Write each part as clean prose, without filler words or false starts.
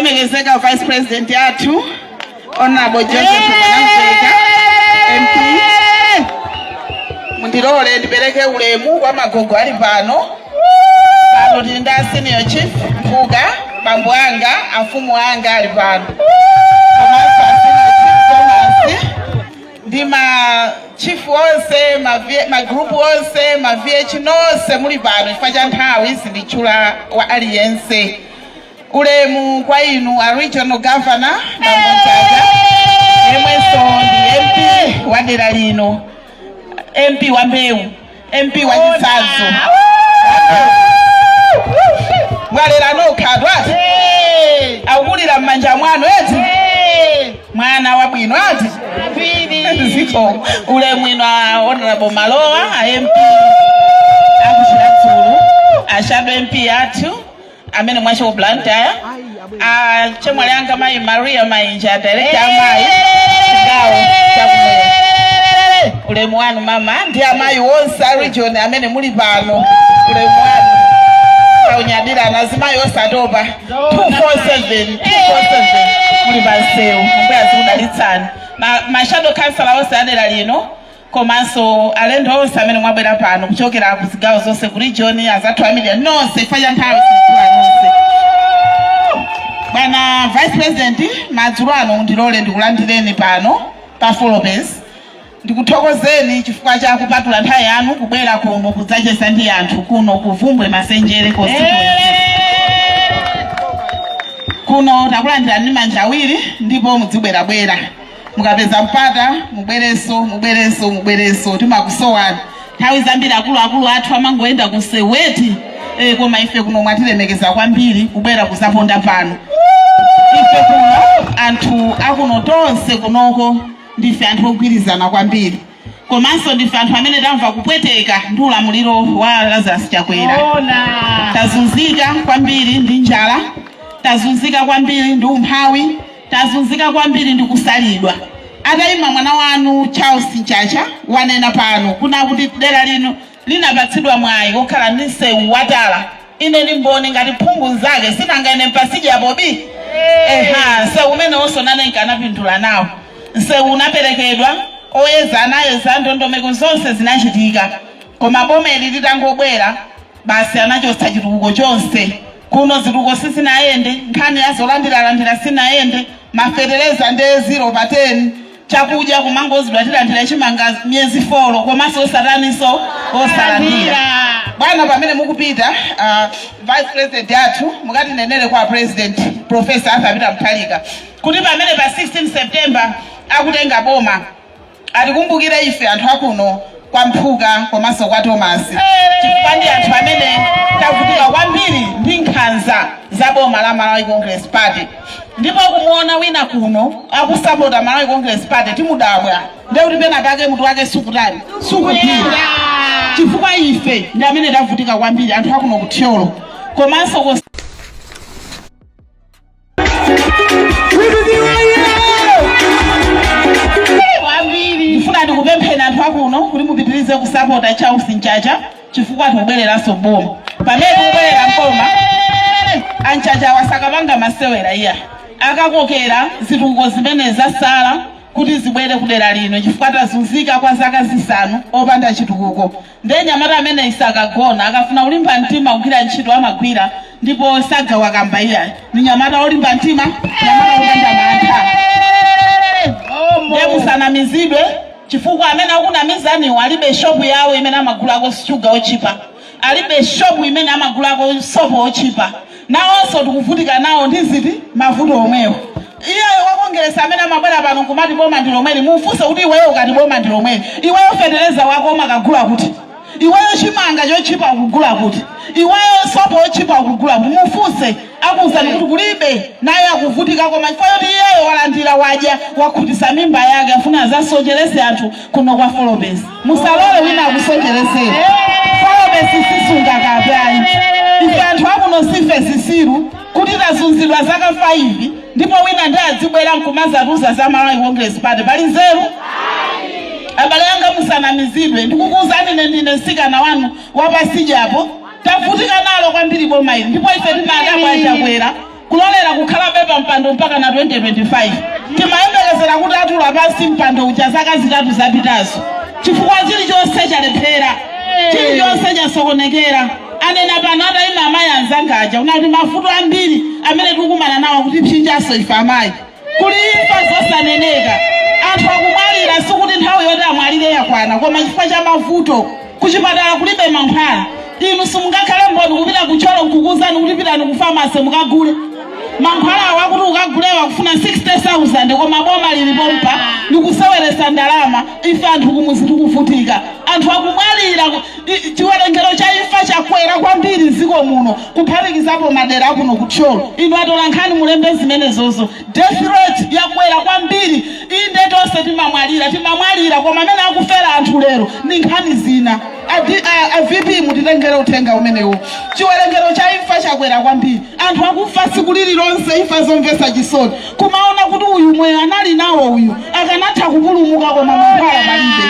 Olemekezeka Vice President yathu Honorable Joseph Mwanamveka MP. Mundilole ndipereke ulemu kwa magogo ali pano. Pano tinda Senior Chief Mpuga, bambo anga, afumu anga ali pano. Ndima chief wose, ma group wose, ma VH nose muli pano ifaja nthawi sindichula wa aliyense. Ulemu kwa inu a regional governor bambo Nchaja, emweso ndi MP wa dera lino, MP wa Mbewu, MP wa Chisazo. Mwalera nokadwa akulira mmanja mwanu eti mwana wa bwino ati ziko ulemu ino Honorable Malowa MP akuchira Zulu ashado MP atu amene mwacho Blantyre chemwali anga mai Maria Mainja director mai chigawo chakumwe. Ulemu wanu mama ndi amayi wonse region amene muli pano. Ulemu wanu paunyadira nazimayi osatopa 247 muli paseu mbuya zikudalitsani ma shadow councilor wonse adera lino komanso alendo onse amene mwabwera pano kuchokera ku zigawo zonse ku region azathu amene nonse ifaja nthawi sikula nonse. Bwana Vice President madzulo ano ndilole ndikulandireni pano pa Folobase. Ndikuthokozeni chifukwa cha kupatula nthawi yanu kubwera kuno kudzacheza ndi anthu kuno kuvumbwe Masenjere constituency. Kuno takulandirani manja awiri ndipo mudzibwerabwera. Mukapeza mpata mubwereso timakusowani. Nthawi zambiri akulu athu amangoenda kuseweti koma ife kuno mwatilemekeza kwambiri kubwera kusaponda pano. Ife kuno anthu akuno tonse kunoko ndife anthu ogwirizana kwambiri. Komanso ndife anthu amene tamva kupweteka ndi ulamuliro wa Lazarus Chakwera. Tazunzika kwambiri ndi njala, tazunzika kwambiri ndi umphawi, tazunzika kwambiri ndi kusalidwa. Atayima mwana wanu Charles Nchacha wanena pano kuna kuti dera lino linapatsidwa mwayi kokhala ndi msewu watala. Ine ndimboni ngati phungu zake sinangaine mpasiji apobi. Msewu umene onso nane nkanapindula nawo. Msewu unaperekedwa oyeza ndondomeko zonse zinachitika. Koma boma ili litangobwera basi anachotsa chitukuko chonse. Kuno zitukuko sizinayende, nkhani yazolandira sinaende, mafereleza ndi 0/10. Chakudya kumangozidwa tilandira chimanga myezi 4 komanso osataniso osalandira. Bwana pamene mukupita Vice President yathu mukati nenere kwa President Professor Arthur Mutharika kuti pamene pa 16 September akutenga boma atikumbukire ife anthu akuno kwa Mphuka komanso kwa Thomas. Chifukwa ndi anthu amene tavutika kwambiri ndi nkhanza za boma la Malawi Congress Party. Ndipo kumuona wina kuno akusapota Malawi Congress Party timudabwa. Nde kuti pena pake mutu wake sukutani sukupira. Chifukwa ife ndi amene tavutika kwambiri anthu akuno kutyolo komanso ndifuna ndikupempheni anthu akuno kuti mupitirize kusapota Charles Nchacha chifukwa tikubwereranso boma. Pamene tikubwerera mboma Anchacha wasakapanga masewera iya akakokera zitukuko zimene zasala kuti zibwere kudera lino chifukwa tazunzika kwa zaka zisanu opanda chitukuko. Nde nyamata amene isakagona akafuna ulimba mtima kugwira ntchito amagwira ndipo sagawa kamba iya ni nyamata olimba mtima, nyamata opanda mantha. Nde musanamizidwe chifukwa amene akunamizani alibe shopu yawo imene amagulako sugar ochipa, alibe shopu imene amagulako sopo ochipa. Nawonso tikuvutika nawo ndi ziti mavuto omwewo. Iye wakongeresa amene amabwera pano kumati boma ndi lomweli mufunse kuti iweyo ukati boma ndi lomweli. Iweyo fetereza wako umakagula kuti, iweyo chimanga chochipa kugula kuti, iweyo sopo ochipa kugula kuti, mufunse akuuzani kuti kulibe naye akuvutika koma chifukwa kuti iyeyo walandira wadya wakhutisa mimba yake afuna azasocherese anthu kuno kwa Folobase. Musalole wina akusochereseni. Folobase sisunga kapyayi. Ife anthu akuno sife zisiru kuti tazunzidwa zaka 5 ndipo wina ndi adzibwera nkumazatuza za Malawi Congress Party pali nzeru. Abale anga musanamizidwe ndikukuuzani ndine nsikana wanu wapasija apo tavutika nalo kwambiri boma ili ndipo ife tinadabwa Chakwera kulolera kukhala beba mpando mpaka na 2025 timayembekezera kuti atula pasi mpando uja zaka zitatu zapitazo chifukwa chilichonse chalephera chilichonse chasokonekera anena pano atayima amayi anzangaja unati mavuto ambiri amene tikumana nawo kuti psinjaso ife amayi kuli imfa zosaneneka anthu akumwalira sikuti nthawi yoti amwalire yakwana koma chifukwa cha mavuto kuchipatala kulibe mankhwala inu simungakhale mboni kupita kucholo nkukuzani kuti pitani ku pharmacy mukagule mankhwala wakuti ukagulewa kufuna 60,000 koma boma lilipompa ndikuseweresa ndalama ife anthu kumuzi tikuvutika anthu akumwalira chiwerengero cha imfa chakwera kwambiri mdziko muno kuphatikizapo madera akuno kutcholo inu atola nkhani mulembe zimenezozo death rate yakwera kwambiri inde tonse timamwalira koma amene akufera anthu lero ni nkhani zina VP mutitengere uthenga umenewo chiwerengero cha imfa chakwera kwambiri anthu akufa tsiku lililonse imfa zomvetsa chisoni kumaona kuti uyu mwe anali nawo uyu akanatha kupulumuka koma mankhwala palibe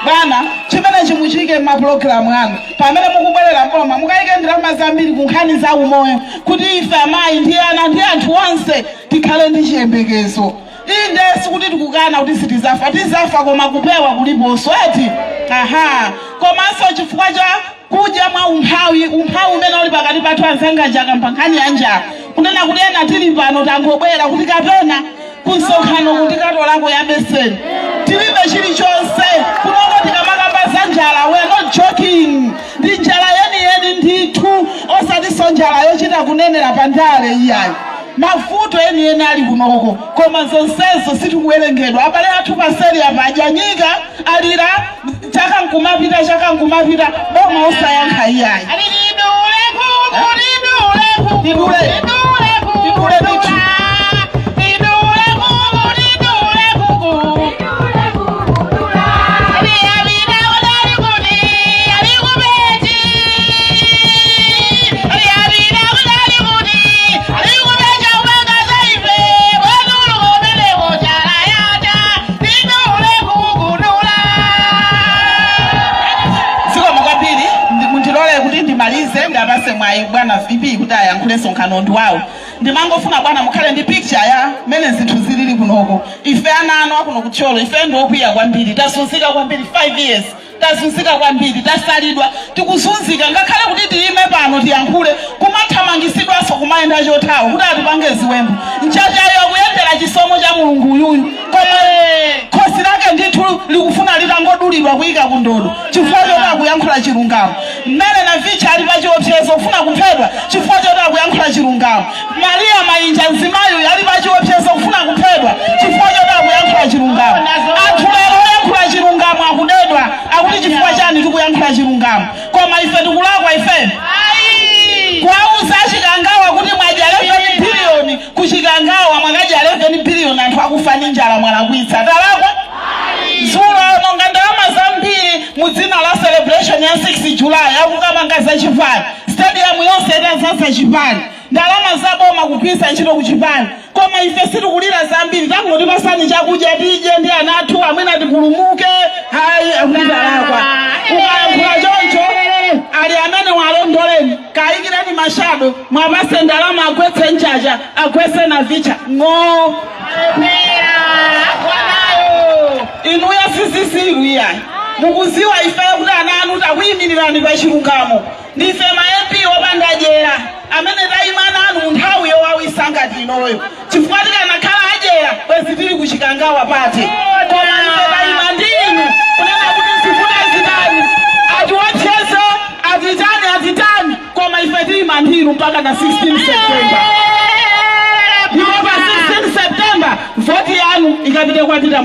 bana chimene chimuchike m'mapulogalamu anu pamene mukubwerera mboma mukayike ndalama zambiri ku nkhani za umoyo kuti ife amayi ndi ana ndi anthu onse tikhale ndi chiyembekezo inde sikuti tikukana kuti sitizafa tizafa koma kupewa kuliponso eti komanso chifukwa cha kudya mwa umphawi umene uli pakati pathu anzangaja pa nkhani ya njala kunena kuti ena tili pano tangobwera kuti kapena kunsonkhano kuti katolako ya beseni tilibe chilichonse kunono tikamakamba za njala we are not joking ndi njala yeniyeni ndithu osatiso njala yochita kunenera pa ndale iyayi mavuto yeniyeni ali kunoko koma zonsezo sitikuwerengedwa abale athu paseli apa ajanyika alira chaka nkumapita boma osayankha iyayi ndabase mwayi bwana VP kuti ayankhule sonkhano wawo ndimangofuna bwana mukhale ndi picture ya mene zinthu zilili kunoko ife anano akuno kutcholo ife ndokwiya kwambiri tasunzika kwambiri 5 years tasunzika kwambiri tasalidwa tikuzunzika ngakhale kuti tiyime pano tiyankhule kumathamangisidwaso kumayenda chothawa kuti atipange ziwembu nchachayo kuyendera chisomo cha mulungu uyuyu koma khosi lake ndithu likufuna litangodulidwa kuyika kundodo chifukwa choti akuyankhula chilungamo mmene na vicha ali pachiopsezo kufuna kuphedwa chifukwa choti akuyankhula chilungamo Maria Mayinja mzimayo ali pachiopsezo kufuna kuphedwa chifukwa choti akuyankhula chilungamo anthu lero oyankhula chilungamo akudedwa akuti chifukwa chani tikuyankhula chilungamo koma ife tikulakwa ife kwauza chikangawa kuti mwaja 11 billion kuchikangawa mwakaja 11 billion anthu akufa ndi njala mwalakwitsa talakwa zulo nonga ndalama zambiri mudzina la celebration ya 6 July akukamanga za Chipani stadium yonse itazaza Chipani ndalama zaboma kupisa ntchito ku Chipani koma ife sitikulira zambiri tangoti pasani chakudya tije ndi anathu amene atipulumuke hayi akutalakwa ukayankhula choncho ali amene walondoleni kayikirani mashado mwapase ndalama agwetse nchacha agwetse na vicha ngo inuya sisisiru iyayi mukuziwa ife kuti ana anu takuyimirirani pa chilungamo ndife ma MP opandajera amene tayimana anu nthawi yowawisa ngati inoyo chifukwa tikanakhala ajera bwezi tili kuchikangawa pati koma ife tayima ndinu kunena kuti zifuna zitani atiwotchezo atitani koma ife tiyima ndinu mpaka na 16 September ndipo pa 16 September voti yanu ikapite kwatita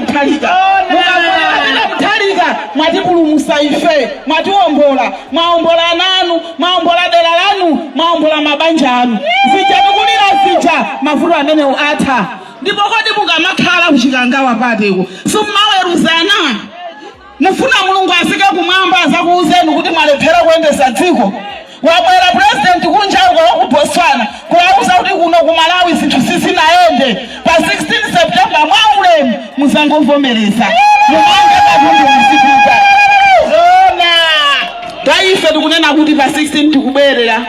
Mutharika mwatipulumusa ife mwatiwombola mwaombola nanu mwaombola dera lanu mwaombola mabanja anu zija tikulira zija mavuto amene atha ndipo kodi mukamakhala kuchikangawa pateko simmaweruzana mufuna mulungu asike kumwamba azakuuzeni kuti mwalephera kuyendesa dziko wabwera president kunjauko ku Botswana kulauza kuti kuno ku Malawi zinthu sizinayende pa 16 September mwaulemu muzangovomereza mumange matundu mzipita zona taife tikunena kuti pa 16 tikubwerera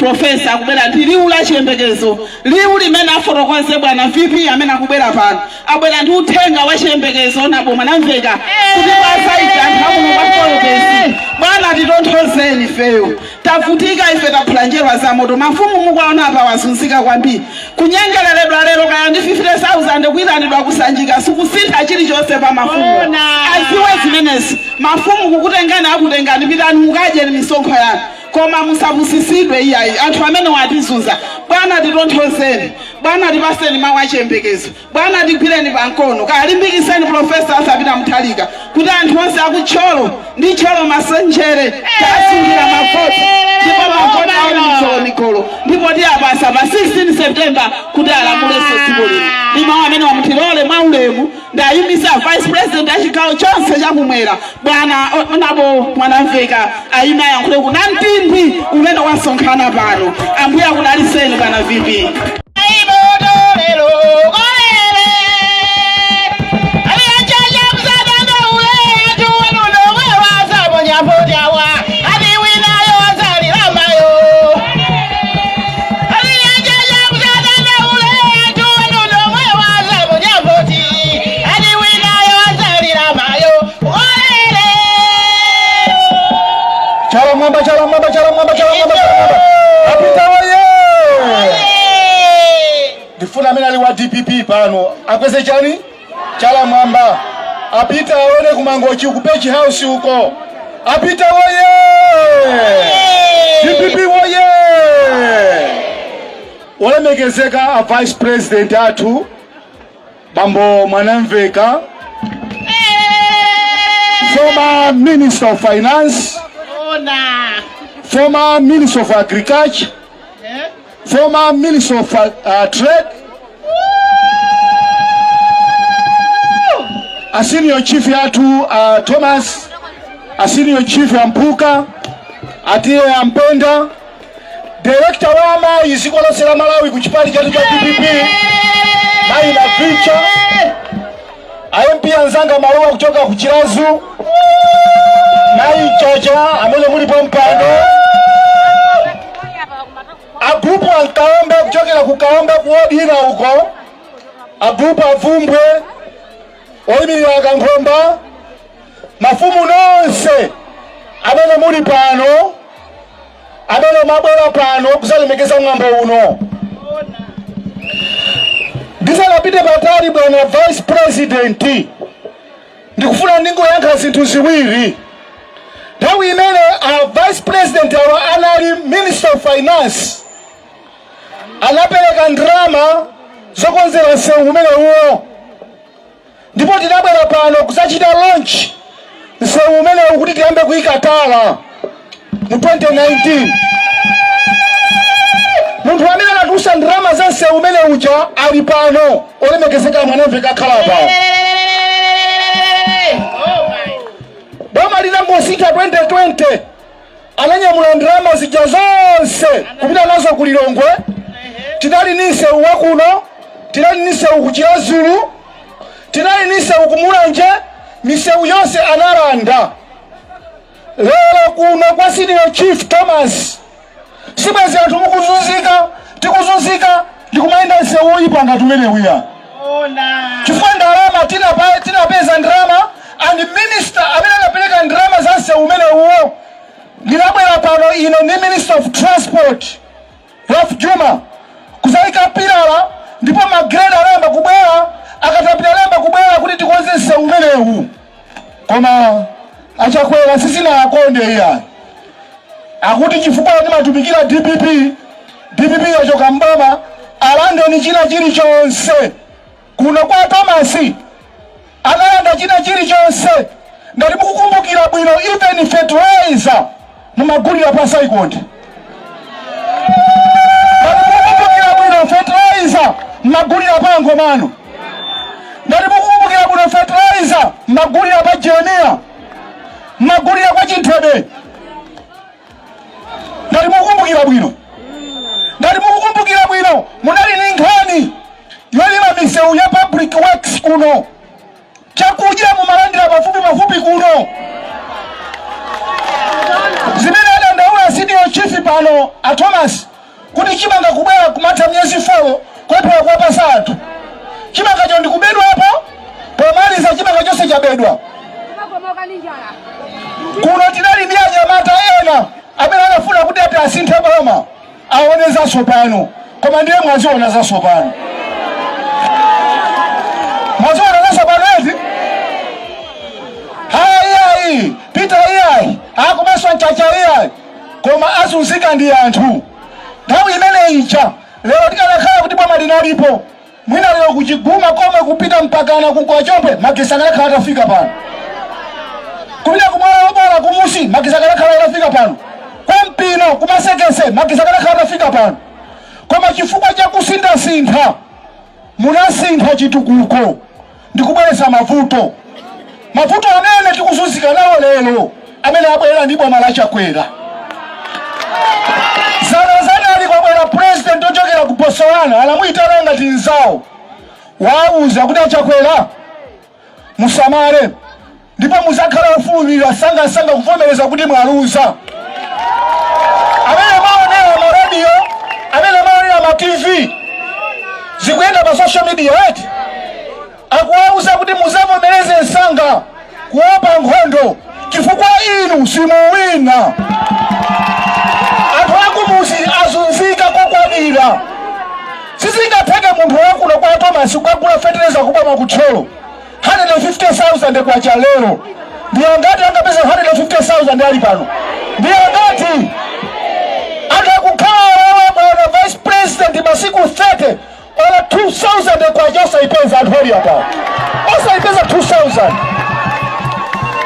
profesa kubera ndi liwu la chiyembekezo, liwu limene afotokoze bwana VP amene akubwera pano abwera ndi uthenga wa chiyembekezo na boma namveka kuti kwasaita anthu akuno kwa Kolobesi. Bwana titonthozeni feyo tavutika ife taphulanjerwa za moto, mafumu mukwaona apa wazunzika kwambiri, kunyengeleredwa lero kaya ndi 50,000 kuyitanidwa kusanjika sikusintha chilichonse pa mafumu. Aziwe zimenezi mafumu kukutengani akutengani pitani mukadye misonkho yanu, koma musavusisidwe iyayi anthu amene watizunza. Bwana titonthozeni, Bwana tipaseni mawu achiyembekezo, Bwana tigwireni pankono, kalimbikiseni profesa asapita muthalika kuti anthu onse akutcholo ndi tcholo masenjere tasungira mavoti ndipo mavoti auli mikolo ndipo tiyapasa pa 16 September kuti alamuleso dziko lino. Ndi mawu amene wamutilole mwaulemu ndayimisa vice president achigawo chonse chakumwera Bwana nabo mwanamveka ayima yankhule kuna mtindi umene wasonkhana pano. Ambuye akudaliseni Bwana VP. Chala mwamba. Apita waye. Ndifuna amene ali wa DPP pano akweze chani? Chala mwamba. Apita aone kumangochi ku Beach House huko. Apita waye. DPP waye. Olemekezeka a Vice President athu Bambo Mwanamveka, former Minister of Finance, former Minister of Agriculture, former Minister of Trade, a senior chief yatu Thomas, a senior chief Mpuka, atiye Mpenda, director wama izikola sela Malawi kuchipali chatu cha DPP, Maina Ficha, MP Anzanga Maruwa kutoka kuchirazu, Nai Chacha amene mulipo mpano, agrupu ankaombe kuchokera kukaombe kuodi ina huko, agrupu avumbwe oimi wakankhomba, mafumu nonse amene muli pano, amene mabwera pano kusalemekeza mwambo uno. Ndisalapite patali Bwana Vice President, ndikufuna ndingoyankha zinthu ziwiri. Nthawi imene Vice President awa anali Minister of Finance anapereka ndalama zokonzera msewu umene uwo, ndipo tinabwera pano kusachita launch msewu umene kuti tiyambe kuyika tala mu 2019. Munthu amene anatusa ndalama za msewu umene uja ali pano, olemekezeka Mwanamveka khala pano. Boma linangosika 2020 ananyamula ndalama zija zonse kupita nazo ku Lilongwe. Tinali ni msewu wakuno, tinali ni msewu ku Chirazulu, tinali ni msewu ku Mulanje, misewu yonse analanda. Lero kuno kwa senior chief Thomas sibwezi anthu mukuzunzika, tikuzunzika ndikumayenda msewu ipanga tumene wiya. Chifukwa ndalama tinapeza ndalama, and minister amene anapeleka ndalama za msewu umene uwo ndinabwera pano ine ni Minister of Transport Ralph Juma kuzaika pilala, ndipo magreda alemba kubwera, akatapita lemba kubwera kuti tikonze msewu umene uwu. Koma achakwera sisi na akonde iya akuti chifukwa ndimatumikira DPP yachoka mboma alande ni china chilichonse kuno kwa Thomas analanda china chilichonse. Ndali mukukumbukira bwino even fertilizer mumagulira pa Saikonde. Ndali mukukumbukira bwino fertilizer mumagulira pa Ngomano. Ndali mukukumbukira bwino fertilizer mumagulira pa Jeremia, mumagulira kwa Chintebe. Ndali mukukumbukira bwino. Ndali mukukumbukira bwino munali ni nkhani yolima misewu ya public works kuno, chakudya mumalandira mafupi kuno. Zimene adandaula senior chief pano a Thomas kuti chimanga kubwera kumatha myezi 4 kwephera kuwapasa anthu. Chimanga cho ndikubedwapo pomaliza chimanga chonse chabedwa. Kuno tinali ndi anyamata ena amene anafuna kuti ati asinthe boma aone zatsopano, koma ndiye mwaziona zatsopano. Mwaziona zatsopano eti? Hayi pita iyayi akumeswa nchacha iyayi koma azunzika ndi anthu. Nthawi imene ija lero tikanakhala kuti boma linalipo mwina lero kuchiguma komwe kupita mpakana kukwachombe magesi akanakhala atafika pano. Kupita kumwala wabola kumusi magesi akanakhala atafika pano. Kwa Mpino kumasekese magesi akanakhala atafika pano. Koma chifukwa cha kusintha munasintha chitukuko ndikubweretsa mavuto. Mavuto amene tikuzunzika nawo lero amene abwera ndi boma la Chakwera. Zana alikwabwera president ochokera ku Botswana alamuyitana ngati nzawo. Wauza kuti Chakwera musamale ndipo muzakhala ofulumira sanga kuvomereza kuti mwaluza. Amene maonera ma radio, amene maonera ma TV zikuyenda pa social media eti akuwauza kuti muzavomereze nsanga kuopa nkhondo chifukwa inu simuwina. Anthu akumuzi azunzika kokwanira. Sizingatheke munthu wakuno kwa Thomas kukagula fetereza kuboma kutcholo 150,000 kwa chalero. Ndiyo ngati angapeza 150,000 ali pano. Ndiyo ngati akakukhala bwana vice president masiku 30 ola 2,000 kwa josa ipeza anthu ali apa. Osa ipeza 2,000.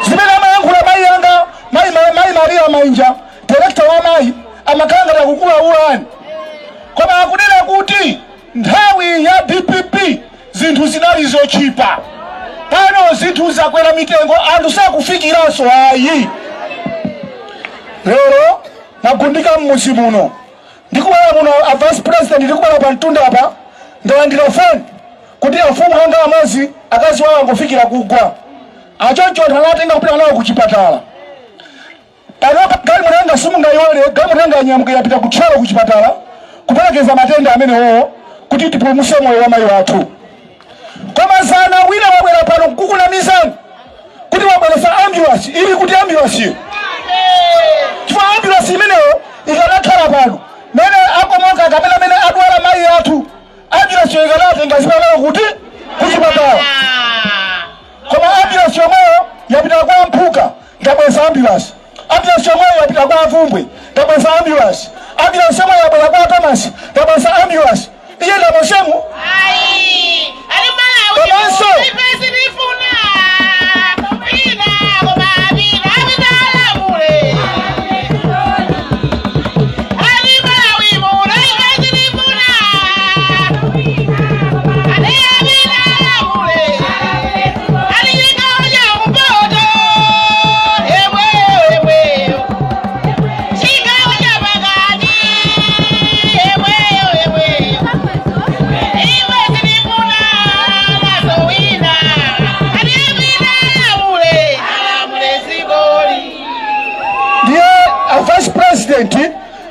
Zimene amayankhula mayi yanga, mayi Maria Mainja, director wa mayi, amakanga na kukula ulani. Koma akunena kuti nthawi ya DPP zinthu zinali zochipa. Pano zinthu zakwera mitengo anthu sakufikiranso ayi. Lero nagundika mmuzi muno. Ndikubala muno a vice president ndikubala pa mtunda apa. Ndalandira phone kuti afumu anga amazi akazi wawo angofikira kugwa. Achoncho anatenga kupita nawo kuchipatala. Pano gari mwenanga sumunga yole, gari mwenanga nyamuka yapita kutchalo kuchipatala kupelekeza matenda amene wo kuti tipulumutse moyo wa mayi wathu. Koma zana wina wabwera pano kukuna mizani kuti wabweretsa ambulance ili kuti ambulance iyo chifukwa ambulance imeneyo ikanakhala pano mene akomoka kapena mene adwala mayi athu ambulance iyo ikanatenga zimene kuti kuchipatala. Koma ambulance yomweyo yapita kwa Mphuka ndabweretsa ambulance. Ambulance yomweyo yapita kwa Avumbwe ndabweretsa ambulance. Ambulance yomweyo yapita kwa Thomas ndabweretsa ambulance. Iye ndamoshemu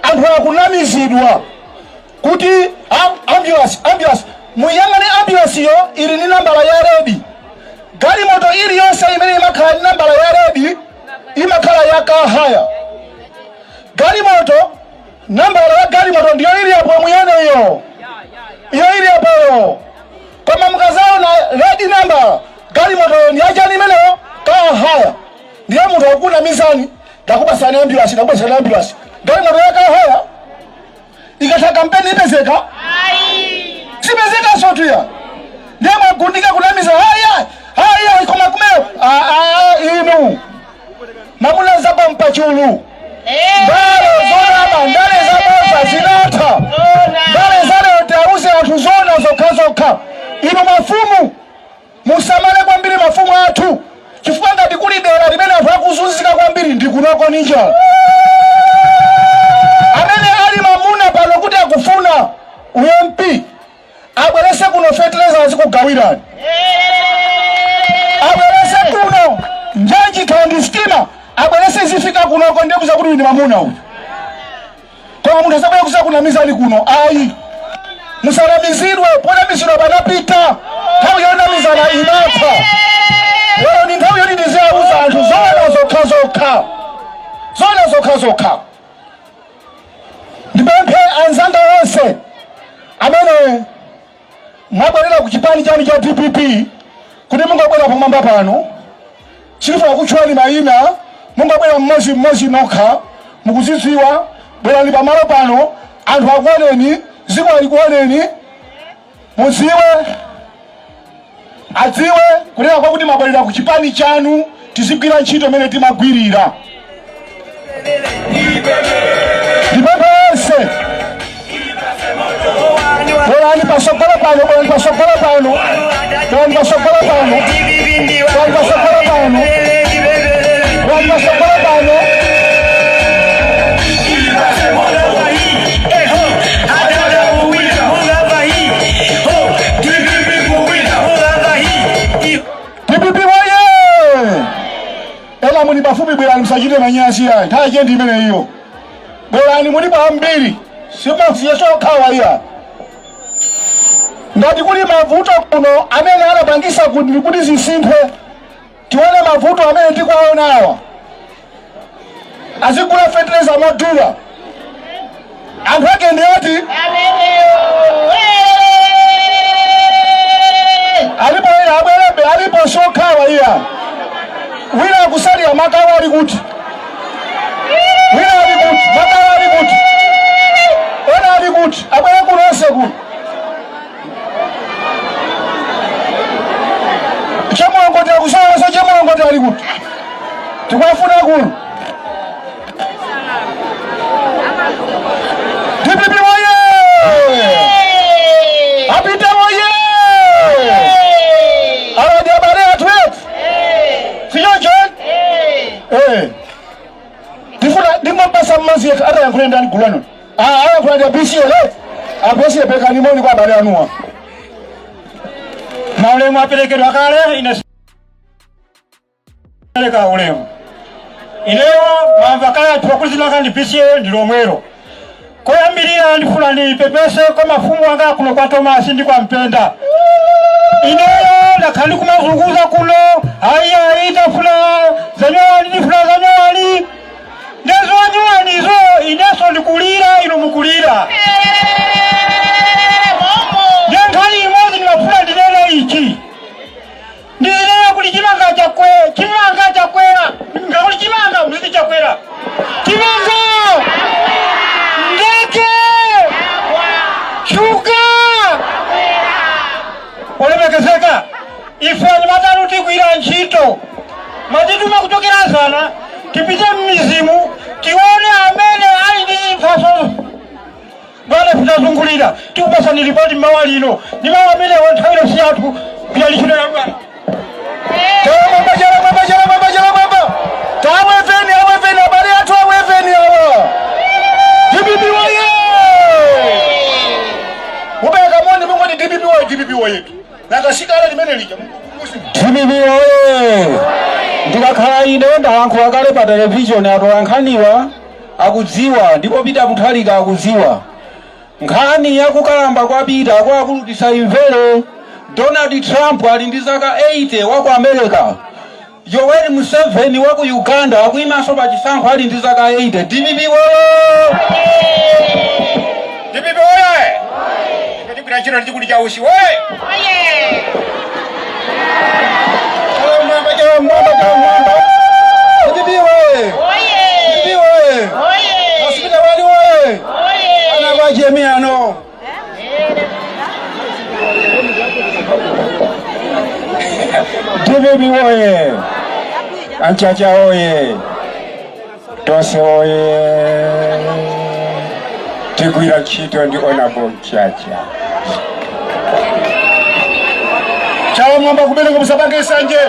anthu akunamizidwa kuti ambulance muyang'ane ambulance yo ili ni nambala ya redi. Gari moto ili yonse imene imakhala ni nambala ya redi imakhala ya kahaya. Gari moto nambala ya gari moto ndiyo ili hapo muyane iyo ili hapo. Kama mkazao na redi nambala gari moto ni ajani imene kahaya ndiyo mtu wakuna mizani takubasa ni ambulance takubasa ni ambulance. Gari moto ya kahaya ikataka kampeni ipezeka sipezeka sotu ya ndiye mwagundika kunamiza haya ikoma kumeo inu mamuna zaba mpachulu ndale zona ndale zaba zinata ndale zale otauze watu zona zoka inu mafumu musamale kwa mbili mafumu atu chifukanga dikuli dera limene atu akuzunzika kwa mbili ndikunoko ninja amene ali mamuna pano kuti akufuna UMP abwerese kuno fertilizer azikugawirani abwerese kuno njanji kandi stima abwerese zifika kunoko ndiye kuza kuti ndi mamuna uyu. Kwa koma munthu asabwera kusakunamizani kuno ayi. Musanamizidwe, ponamizidwa panapita. Nthawi yonamizana inatha. Lero ni nthawi yoti tiziyauza anthu zona zokhazokha. Zona zokhazokha. Ndipemphe anzanga onse amene mwabwerera ku chipani chanu cha DPP kuti mungabwera pamwamba pano. Chifukwa kutchwani mayina mungabwera mmodzi nokha mukuzidziwa. Bwerani pamalo pano anthu akuoneni, dziko likuoneni, mudziwe adziwe kunena kwakuti mwabwerera ku chipani chanu tizigwira ntchito imene timagwirira. Ndipemphe onse bwerani pasogolo pano, bwerani pasogolo pano, bwerani pasogolo pano, bwerani pasogolo pano, bwerani pasogolo pano. DPP oye! Ela muni bafupi bwerani msachite manyazi ya nthawi chendi imene iyo. Bwerani muni pambiri simasiyesokawa iya. Ngati kuli mavuto kuno amene anapangisa kuti zisinthe, tione mavuto amene tikuwaonawa. Azigula fertilizer modula. Anthu ake ndi oti alipo ina abwerebe, alipo sokawa iya. Wina akusalira makawa ali kuti. Wina ali kuti, makawa ali kuti. Ena ali kuti, abwere kunonse kuti. Chamwangote akusawa chamwangote ali kuti. Tikwafuna kuno. DPP oye! Apita oye! Aradi abale atwet! Sijonjon? Tifuna dimopasa mmazi yetu ata yankule ndani kulano. Yankule ndani bisi yelet. Abesi ya peka nimoni kwa abale anuwa. Maulemu apeleke wakale inasi. Peleka ulemu. Inewa mamvakaya tuwakulizi nakandi bisi ye ndilo mwero. Kwa yambilira ndifuna ni pepese kwa mafumu wanga kuno kwa Tomasi ndi kwa Mpenda. Ineyo nakandi kumazunguza kuno. Haya itafuna zanyowali nifuna zanyowali. Nezo wanyowali zo ineso ndikulira ino mukulira. Nyankani imozi ni mafuna ndinele ichi. Ndinele kulijimanga chakwe. Chimanga chakwera. Nga kulijimanga mziti chakwera. Chimanga! Shuka! Olemekezeka ifanye mataruti kuira nchito matituma kutokera sana tipite mmizimu tione amene ali ndi imphaso bwana tutazungulira tikupasa ni ripoti mawalino ni mawu amene wanthawi siyatu byalichino ya bwana Taweveni abale atu aweveni awa DPP oye! Ubeka mwani mungu ni DPP oye. Nakashika ala nimene lija. DPP oye! Ndikakhala ine ndayankho akale pa television atoyankhaniwa akudziwa ndipo pita kuthalika akudziwa. Nkhani yakukalamba kwapita kwa akulutisa imvere. Donald Trump ali ndi zaka 80 wa ku America. Yoweri Museveni wa ku Uganda akuimaso pa chisankho ali ndi zaka 80. DPP oye! DPP oye! Ndikupita chino ndikuli cha ushi oye! Oye! Mwamba. DPP oye! Oye! DPP oye! Oye! Hospital wali oye! Oye! Ana waje miano. DPP oye! Anchacha oye! Tose oye! Tigwira chito ndi honorable chacha. Chawa mwamba kubele kumusabanga sanje.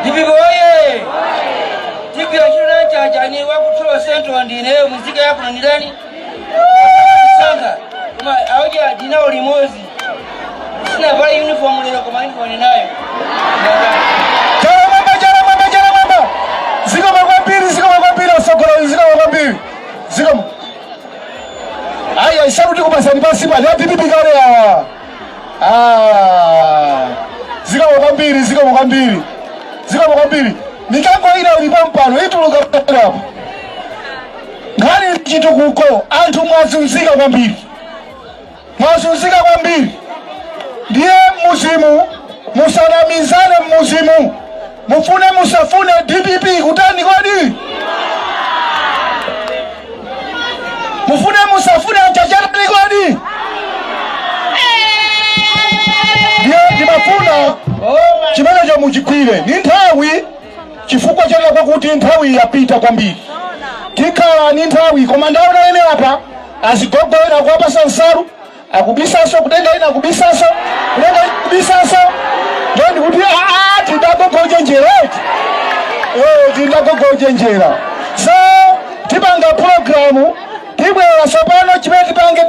DPP oye! Tigwira chito na chacha ni wakutoa sento ndine muzika yako na nilani. Sanga. Kuma aoja dina olimozi. Sina vale uniform leo kama uniform ninayo. Chawa mwamba. Ziko kwa pili sokolo ziko kwa pili. Ziko. Pasani pasipa ya DPP kale ya. Zika mwakambiri. Mikango ina ulipa mpano, itu luka hapo. Ngani kitu kuko, antu mwazunzika kwa mbili. Ndiye musimu, musanamizane musimu. Mufune musafune DPP kutani kodi. Mufune musafune chachana kodi. Ndiye timafuna chimene cha muchikwire. Ni nthawi chifukwa chana kwa kuti nthawi yapita kwambiri. Tikala ni nthawi komanda una ene hapa azigogwera kwa sansaru akubisaso kutenga ina kubisaso kutenga kubisaso ndio kuti tindagogoje njera so tipanga programu tibwera sopano chimene tipange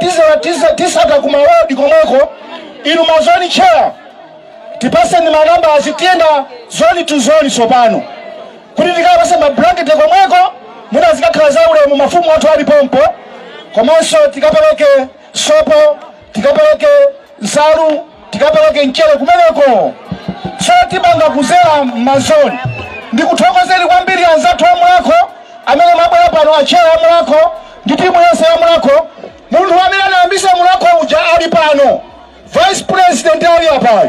tisaka kumawodi komweko inu mazoni chair tipase ni manamba azitienda zoni to zoni sopano kuti tikapase mablanketi komweko muna zikakhala zaule mu mafumu watu ali pompo komanso tikapeleke sopo tikapeleke nsalu tikapeleke mchele kumeneko so tibanga kuzera mazoni ndikuthokozeni kwambiri anzathu amulako amene mabwera pano achera amulako ndi timu yonse amulako munthu amene anayambisa amulako uja ali pano vice president ali apa